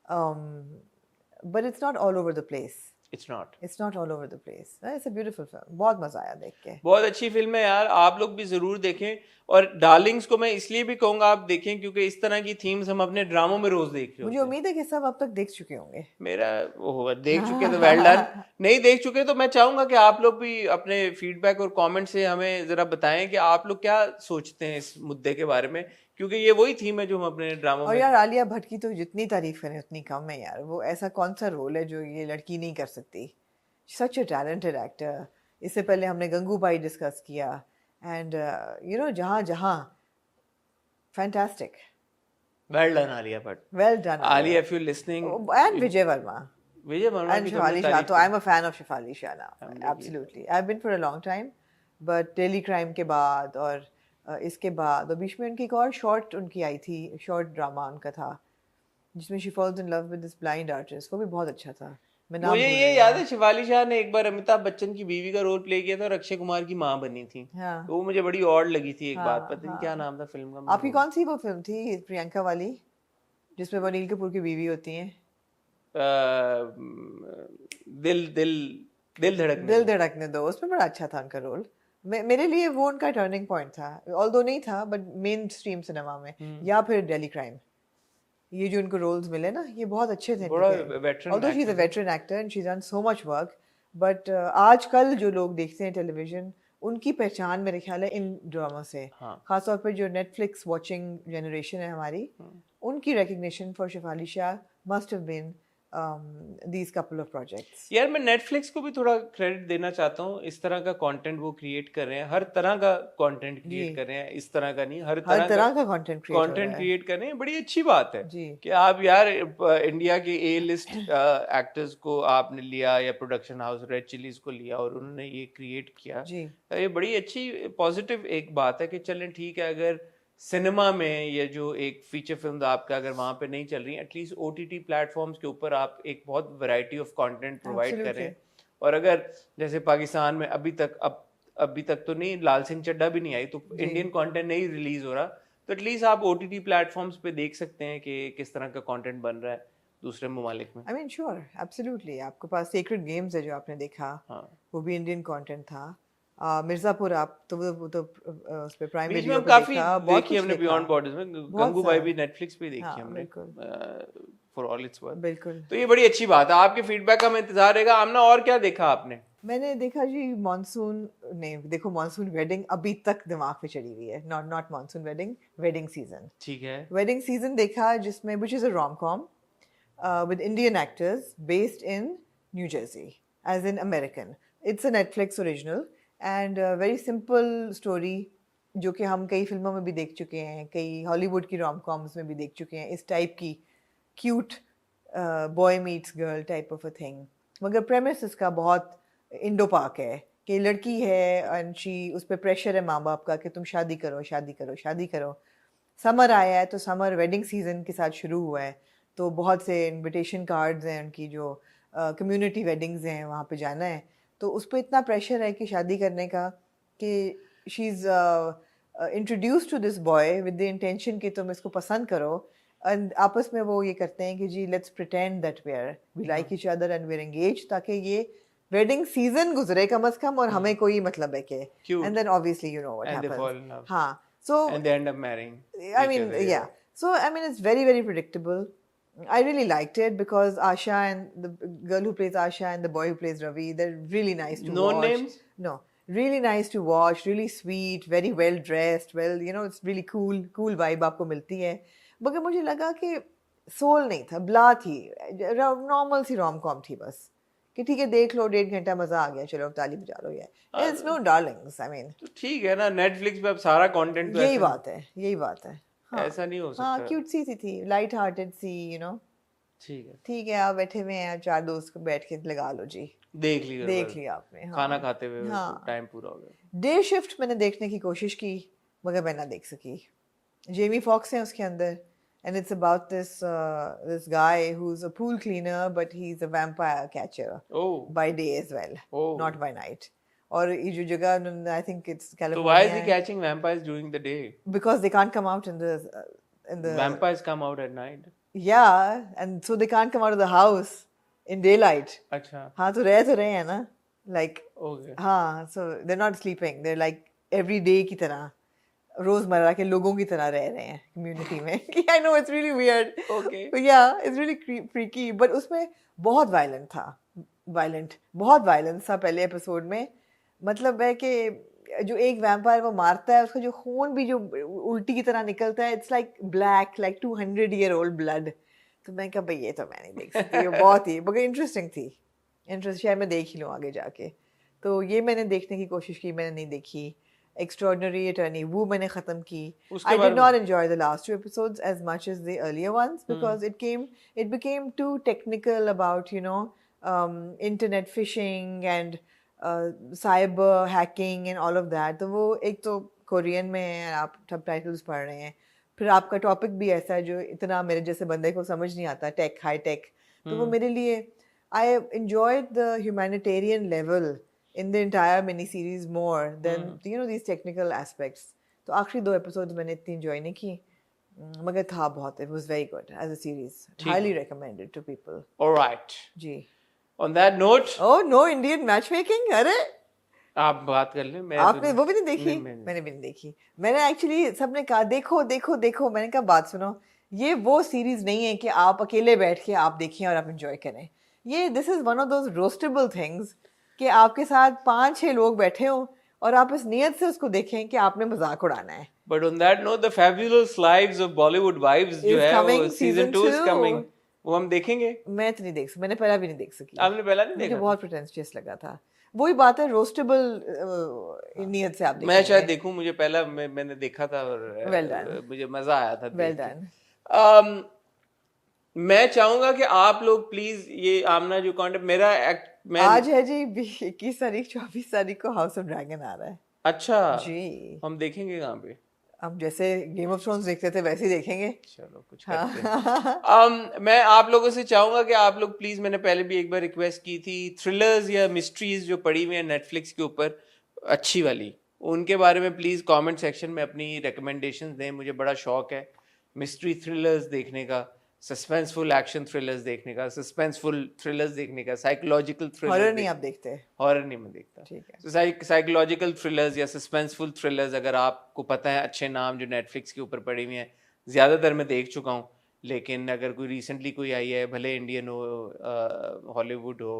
but it's not all over the place.
It's not.
It's not all over the place. It's a beautiful film. बहुत मजा आया देख के.
बहुत अच्छी फिल्म है यार, आप लोग भी जरूर देखें। और डार्लिंग्स को मैं इसलिए भी कहूंगा आप देखें क्योंकि इस तरह की थीम्स हम अपने ड्रामों में रोज देख रहे
मुझे
होते हैं।
उम्मीद है कि सब अब तक देख चुके होंगे.
मेरा वो देख चुके तो वेल डन, नहीं देख चुके तो मैं चाहूंगा कि आप लोग भी अपने फीडबैक और कमेंट से हमें जरा बताएं कि आप लोग क्या सोचते हैं इस मुद्दे के बारे में, क्योंकि ये वही थीम है जो हम अपने ड्रामों
और
में।
यार आलिया भट्ट की तो जितनी तारीफ करें उतनी कम है यार. वो ऐसा कौन सा रोल है जो ये लड़की नहीं कर सकती. सच ए टैलेंटेड एक्टर. इससे पहले हमने गंगूबाई डिस्कस किया एंड यू नो जहाँ जहाँ fantastic.
Well done Alia Bhatt.
Well done
Alia if you listening,
and Vijay Verma.
Vijay Verma
And
की तो हमने
Shefali Shah.
तारीफ
So
की।
I'm a fan of Shefali Shah now. Absolutely. I've been for a long time. But Daily Crime के बाद और इसके बाद और बीच में उनकी एक और शॉर्ट उनकी आई थी, शॉर्ट ड्रामा उनका था जिसमें she falls in love with this blind artist. वो भी बहुत अच्छा था. मैं नाम
मुझे
भूल
ये
रही
याद
हूँ.
है शिवाली शाह ने एक बार अमिताभ बच्चन की बीवी का रोल प्ले किया था और अक्षय कुमार की माँ बनी थी।
हाँ.
तो वो मुझे बड़ी ऑड लगी थी एक बात,
हाँ,
पता नहीं
हाँ.
क्या नाम था फिल्म का।
आपकी कौन सी वो फिल्म थी प्रियंका वाली जिसमें वो अनिल कपूर की बीवी होती हैं?
दिल दिल दिल धड़कने
दिल धड़कने दो. उसमें बड़ा अच्छा था उनका रोल. मेरे लिए वो उनका टर्निंग पॉइंट था. ऑल्दो नहीं था बट मेन स्ट्रीम सिनेमा में. या फिर डेली क्राइम. ये जो उनको रोल्स मिले ना ये बहुत अच्छे थे.
बड़ा veteran
although she is a veteran actor and she done so much work. But आजकल जो लोग देखते हैं टेलीविजन उनकी पहचान मेरे ख्याल है इन ड्रामा से.
हाँ।
खासतौर पर जो नेटफ्लिक्स वॉचिंग जनरेशन है हमारी, उनकी recognition for Shefali Shah must have been these couple of projects.
यार मैं नेटफ्लिक्स को भी थोड़ा क्रेडिट देना चाहता हूँ, इस तरह का कंटेंट वो क्रिएट कर रहे हैं, हर तरह का कंटेंट क्रिएट कर रहे हैं, इस तरह का नहीं, हर तरह
का कंटेंट
क्रिएट कर रहे हैं। बड़ी अच्छी बात है
जी.
कि आप यार इंडिया के ए लिस्ट एक्टर्स को आपने लिया या प्रोडक्शन हाउस रेड चिलीज को लिया और उन्होंने ये क्रिएट किया
जी.
ये बड़ी अच्छी पॉजिटिव एक बात है कि चलें ठीक है, अगर सिनेमा में ये जो एक फीचर फिल्म आपका अगर वहां पे नहीं चल रही, एटलीस्ट ओटीटी प्लेटफॉर्म्स के ऊपर आप एक बहुत वैरायटी ऑफ कंटेंट प्रोवाइड करें। और अगर जैसे पाकिस्तान में अभी तक तो नहीं, लाल सिंह चड्ढा भी नहीं आई, तो इंडियन कंटेंट नहीं रिलीज हो रहा, तो एटलीस्ट आप ओटीटी प्लेटफॉर्म्स पे देख सकते हैं कि किस तरह का कंटेंट बन रहा है दूसरे ममालिक में।
I mean sure, absolutely. आपके पास सीक्रेट गेम्स है जो आपने देखा.
हाँ,
वो भी इंडियन कंटेंट था. मिर्जापुर आप तो वो तो उस पे प्राइम
बीच में
वीडियो
हम
पे
काफी
देखा. बहुत
देखी
कुछ
हमने
देखा.
बियॉन्ड बॉर्डर्स में,
बहुत
गंगूबाई
सारा.
भी नेटफ्लिक्स पे देखी
हाँ,
हमने
बिल्कुल.
For all it's worth.
बिल्कुल.
तो ये बड़ी अच्छी बात है, आपके फीडबैक का हमें इंतजार रहेगा। आमना और क्या देखा आपने?
मैंने देखा जी मॉनसून. नहीं देखो, मॉनसून वेडिंग अभी तक दिमाग पे चढ़ी हुई है. Not monsoon wedding, wedding season.
ठीक है।
वेडिंग सीजन देखा जिसमें which is a rom-com with Indian actors based in New Jersey, as in American. It's a Netflix original and a very simple story जो कि हम कई फिल्मों में भी देख चुके हैं, कई हॉलीवुड की रोम-कॉम्स में भी देख चुके हैं, इस टाइप की cute boy meets girl type of a thing. मगर प्रेमिस इसका बहुत इंडो पाक है कि लड़की है एंड शी, उस पर प्रेशर है माँ बाप का कि तुम शादी करो शादी करो शादी करो. समर आया है तो समर वेडिंग सीजन के साथ शुरू हुआ है, तो बहुत से इनविटेशन कार्ड्स हैं उनकी, जो कम्युनिटी वेडिंग्स हैं वहाँ पे जाना है. तो उस पर इतना प्रेशर है कि शादी करने का कि she is introduce to this boy with the intention कि तुम इसको पसंद करो. एंड आपस में वो ये करते हैं कि जी let's pretend that we like each other and we are engaged, ताकि ये वेडिंग सीजन गुजरे कम अज कम और हमें कोई मतलब है कि. And then obviously you know what happens. हाँ, so
and they end up marrying
I mean, yeah. So I mean, it's very, very predictable. I really liked it because Asha and the girl who plays Asha and the boy who plays Ravi, they're really nice to
No
watch.
names?
No, really nice to watch, really sweet, very well dressed. Well, you know, it's really cool vibe आपको मिलती है. मगर मुझे लगा कि soul नहीं था, ब्ला थी, नॉर्मल सी रोम-कॉम थी बस. कि ठीक है देख लो, 1.5 घंटा मजा आ गया, चलो ताली बजा लो. ये it's no Darlings. I mean
तो ठीक है ना, नेटफ्लिक्स पे अब सारा कंटेंट तो
यही बात है, यही बात है. हाँ,
ऐसा नहीं हो सकता.
हाँ, क्यूट सी थी, लाइट हार्टेड सी, यू नो.
ठीक है,
ठीक है, आप बैठे हुए हैं, 4 दोस्त को बैठ के लगा लो जी.
देख
लिया आपने. हाँ.
खाना खाते हुए
हाँ.
टाइम पूरा हो गया.
डे शिफ्ट मैंने देखने की कोशिश की मगर मैं ना देख सकी. जेमी फॉक्स है उसके अंदर and it's about this guy who's a pool cleaner but he's a vampire catcher.
Oh.
By day as well.
Oh.
Not by night. और ये जो जगह, I think it's California.
So why is he catching vampires during the day?
Because they can't come out in the
Vampires come out at night.
Yeah, and so they can't come out of the house. in daylight.
अच्छा
हाँ तो रह हैं ना, like
okay
हाँ, so they're not sleeping, they're like every day की तरह, रोजमर्रा के लोगों की तरह रह रहे हैं कम्युनिटी में. I know it's really weird,
okay
but yeah, it's really freaky. But उसमें बहुत violent था, बहुत violence था पहले एपिसोड में. मतलब है कि जो एक वैम्पायर वो मारता है, उसका जो खून भी जो उल्टी की तरह निकलता है, it's like black, like 200-year-old blood. तो मैं कहा भाई ये तो मैं नहीं देख सकती, ये बहुत ही मगर इंटरेस्टिंग थी. इंटरेस्ट शायद मैं देख ही लूँ आगे जाके. तो ये मैंने देखने की कोशिश की, मैंने नहीं देखी. एक्स्ट्राऑर्डिनरी अटर्नी वो मैंने ख़त्म की.
उसके
I
बारे
did
में
not enjoy the last 2 episodes as much as the earlier ones because it became too technical about, you know, internet phishing and cyber hacking and all of that. तो वो एक तो कोरियन में है, आप subtitles पढ़ रहे हैं, फिर आपका टॉपिक भी ऐसा है जो इतना मेरे जैसे बंदे को समझ नहीं आता, टेक, हाई टेक. तो वो मेरे लिए, I enjoyed the humanitarian level in the entire mini-series more than, you know, these technical aspects. तो आखिरी 2 episodes मैंने इतनी enjoy नहीं की, मगर था बहुत. It was very good as a series. Highly recommended to people.
Alright
जी.
On that note
Oh no, Indian matchmaking? अरे
आप बात कर लें, मैं
आपने वो भी नहीं देखी?
मैंने
मैंने भी नहीं देखी. मैंने एक्चुअली सबने कहा देखो देखो देखो, मैंने कहा बात सुनो, ये वो सीरीज नहीं है कि आप अकेले बैठ के आप देखें और आप एंजॉय करें. ये this is one of those roastable things कि आपके साथ 5-6 लोग बैठे हों और आप इस नियत से उसको देखें कि आपने मजाक उड़ाना है.
But on that note the fabulous lives of Bollywood vibes जो
Is
है वो
coming,
season
season
2 is
2.
Coming. वो हम देखेंगे.
मैं तो नहीं देख सकती, मैंने पहला भी नहीं देख सकी.
आपने पहला नहीं
मुझे
देखा?
बहुत प्रिटेंशियस लगा था. वही बात है, रोस्टेबल नियत से आप
मैं
देखेंगे.
शायद देखूं, मुझे पहला मैंने देखा था और
Well done.
मुझे मजा आया था
Well
देख के.
done.
मैं चाहूंगा कि आप लोग प्लीज ये आमना जो कंटेंट मेरा मैं
आज है जी 21 तारीख, 24 तारीख को हाउस ऑफ ड्रैगन आ रहा है
अच्छा
जी.
हम देखेंगे कहाँ पे?
हम जैसे गेम ऑफ थ्रोन्स देखते थे वैसे ही देखेंगे.
चलो कुछ करते हैं. मैं आप लोगों से चाहूंगा कि आप लोग प्लीज, मैंने पहले भी एक बार रिक्वेस्ट की थी, थ्रिलर्स या मिस्ट्रीज जो पड़ी हुई है नेटफ्लिक्स के ऊपर अच्छी वाली, उनके बारे में प्लीज कमेंट सेक्शन में अपनी रिकमेंडेशंस दें. मुझे बड़ा शौक है मिस्ट्री थ्रिलर्स देखने का, सस्पेंसफुल एक्शन थ्रिलर्स देखने का, सस्पेंसफुल थ्रिलर्स देखने का, साइकोलॉजिकल
हॉरर
थ्रिलर.
नहीं आप देखते?
हॉरर नहीं मैं देखता.
ठीक है.
तो साइकोलॉजिकल थ्रिलर्स या सस्पेंसफुल थ्रिलर्स अगर आपको पता है अच्छे नाम जो नेटफ्लिक्स के ऊपर पड़े हुए हैं, ज़्यादातर मैं देख चुका हूँ. लेकिन अगर कोई रिसेंटली कोई आई है, भले इंडियन हो, हॉलीवुड हो,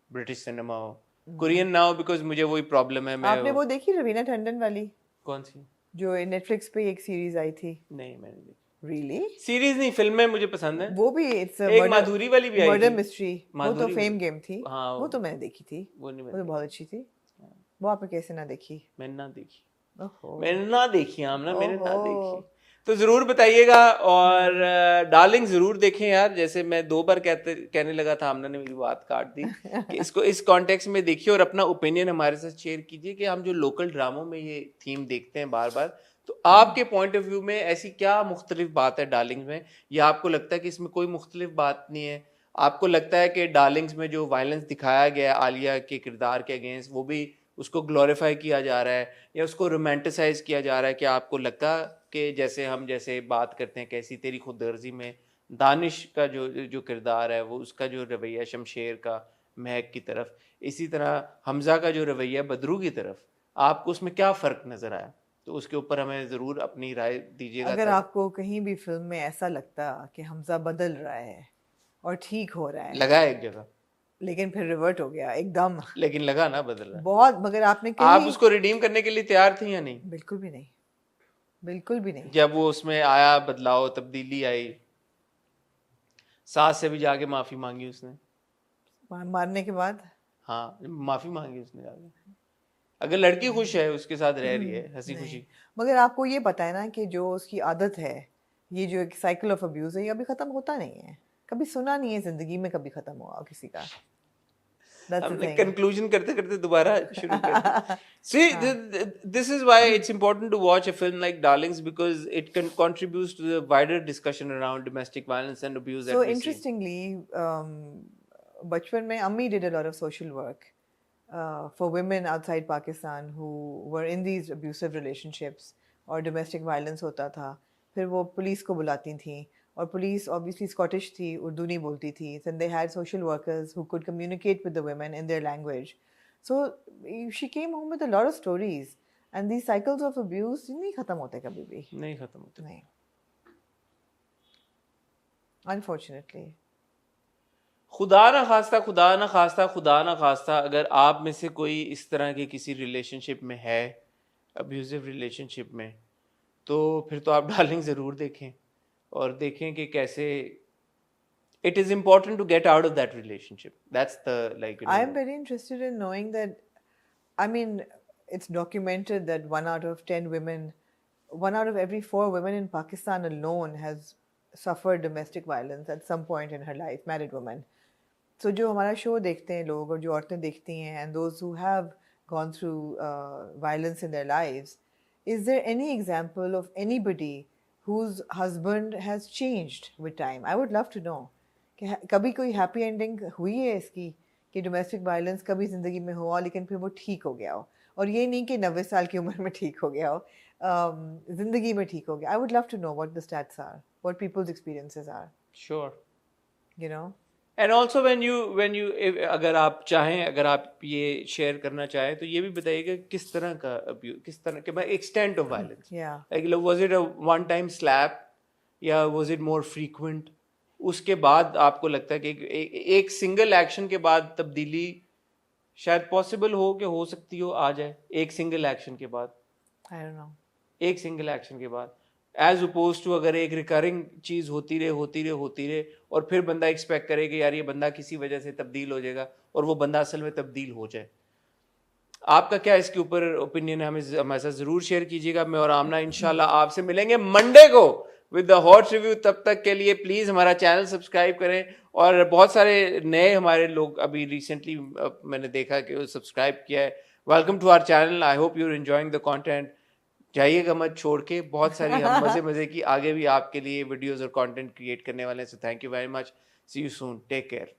ब्रिटिश सिनेमा हो, कोरियन ना हो, बिकॉज मुझे वही प्रॉब्लम है. मैं
आपने वो देखी रवीना टंडन वाली
कौन सी?
जो नेटफ्लिक्स पे एक सीरीज आई थी?
नहीं मैंने देखी.
रियली?
सीरीज नहीं, फिल्में मुझे पसंद है.
वो भी इट्स
एक माधुरी वाली भी आई
मर्डर
थी.
मिस्ट्री. वो तो
माधुरी
फेम गेम थी.
हाँ,
वो तो मैंने देखी थी.
वो नहीं
वो तो
मैंने
बहुत अच्छी थी. वो आपने कैसे ना देखी?
मैंने ना देखी.
ओहो.
मैंने ना देखी आमना, मैंने ना
ओहो.
देखी. तो जरूर बताइएगा. और डार्लिंग जरूर देखें यार. जैसे मैं 2 बार कहने लगा था, आमना ने मेरी बात काट दी कि इसको इस कॉन्टेक्स्ट में देखिए और अपना ओपिनियन हमारे साथ शेयर कीजिए कि हम जो लोकल ड्रामों में ये थीम देखते हैं बार बार, तो आपके पॉइंट ऑफ व्यू में ऐसी क्या मुख्तलिफ बात है डार्लिंग्स में, या आपको लगता है कि इसमें कोई मुख्तलिफ बात नहीं है? आपको लगता है कि डार्लिंग्स में जो वायलेंस दिखाया गया है आलिया के किरदार के अगेंस्ट, वो भी उसको ग्लोरीफाई किया जा रहा है या उसको रोमांटिसाइज किया जा रहा है? कि आपको लगता कि जैसे हम जैसे बात करते हैं कैसी तेरी खुदगर्जी में दानिश का जो किरदार है, वो उसका जो रवैया शमशेर का महक की तरफ, इसी तरह हमजा का जो रवैया बदरू की तरफ, आपको उसमें क्या फ़र्क नज़र आया? तो उसके ऊपर हमें ज़रूर अपनी राय दीजिएगा.
अगर आपको कहीं भी फिल्म में ऐसा लगता कि हमजा बदल रहा है और ठीक हो रहा है,
लगा एक जगह,
लेकिन फिर रिवर्ट हो गया एकदम,
लेकिन लगा ना बदल रहा है.
बहुत, मगर आपने
आप
कहीं
उसको रिडीम करने के लिए तैयार थी या नहीं?
बिल्कुल भी नहीं, बिल्कुल भी नहीं.
जब वो उसमें आया, बदलाव, तब्दीली आई, सास से भी जाके माफी मांगी उसने.
मारने के बाद
हाँ, माफी मांगी उसने जाके. अगर लड़की खुश है, उसके साथ रह रही है हंसी खुशी.
मगर आपको ये पता है ना कि जो उसकी आदत है, ये जो एक साइकिल ऑफ अब्यूज है, ये अभी खत्म होता नहीं है. कभी सुना नहीं है जिंदगी में कभी खत्म हुआ किसी का.
हमने कंक्लूजन करते करते दोबारा शुरू कर दिया. See, this is why it's important to watch a film like Darlings, because it contributes to the wider discussion around domestic violence and abuse.
So interestingly, बचपन में अम्मी did a lot of social work for women outside Pakistan who were in these abusive relationships और domestic violence होता था. फिर वो police को बुलाती थी और police obviously Scottish थी, उर्दू नहीं बोलती थी. Then they had social workers who could communicate with the women in their language. So she came home with a lot of stories. And these cycles of abuse नहीं खत्म होते कभी भी.
नहीं खत्म होते.
नहीं. Unfortunately.
खुदा ना खास्ता अगर आप में से कोई इस तरह के किसी रिलेशनशिप में है, अब्यूजिव रिलेशनशिप में, तो फिर तो आप डार्लिंग ज़रूर देखें और देखें कि कैसे it is important to get out of that relationship. That's the
I'm very interested in knowing that, I mean, it's documented that 1 out of 10 women, 1 out of every 4 women in Pakistan alone has suffered domestic violence at some point in her life, married women. So जो हमारा show देखते हैं लोग और जो औरतें देखती हैं and those who have gone through violence in their lives, is there any example of anybody whose husband has changed with time? I would love to know. कि कभी कोई हैप्पी एंडिंग हुई है इसकी कि डोमेस्टिक वायलेंस कभी ज़िंदगी में हुआ लेकिन फिर वो ठीक हो गया हो, और ये नहीं कि 90 साल की उम्र में ठीक हो गया हो, ज़िंदगी में ठीक हो गया. I would love to know what the stats are, what people's experiences are.
Sure.
You know,
and also when you अगर आप चाहें, अगर आप ये शेयर करना चाहें तो ये भी बताइएगा किस तरह का अब्यूज, किस तरह के extent of violence. Like was it a one time slap या वाज इट मोर फ्रीक्वेंट? उसके बाद आपको लगता है कि एक सिंगल एक्शन के बाद तब्दीली शायद पॉसिबल हो सकती हो, आ जाए एक सिंगल एक्शन के बाद.
I don't know.
एक सिंगल एक्शन के बाद एज अपोज टू अगर एक रिकरिंग चीज होती रहे और फिर बंदा एक्सपेक्ट करे कि यार ये बंदा किसी वजह से तब्दील हो जाएगा और वो बंदा असल में तब्दील हो जाए. आपका क्या इसके ऊपर ओपिनियन है? हमें हमारे साथ जरूर शेयर कीजिएगा. मैं और आमना इंशाल्लाह आपसे मिलेंगे मंडे को विद द हॉट रिव्यू. तब तक के लिए प्लीज हमारा चैनल सब्सक्राइब करें. और बहुत सारे नए हमारे लोग अभी रिसेंटली मैंने देखा कि सब्सक्राइब किया है. Welcome to our channel. I hope you are enjoying the content. जाइएगा मत छोड़ के, बहुत सारी हम मजे की आगे भी आपके लिए वीडियोस और कंटेंट क्रिएट करने वाले हैं. So thank you very much. See you soon. Take care.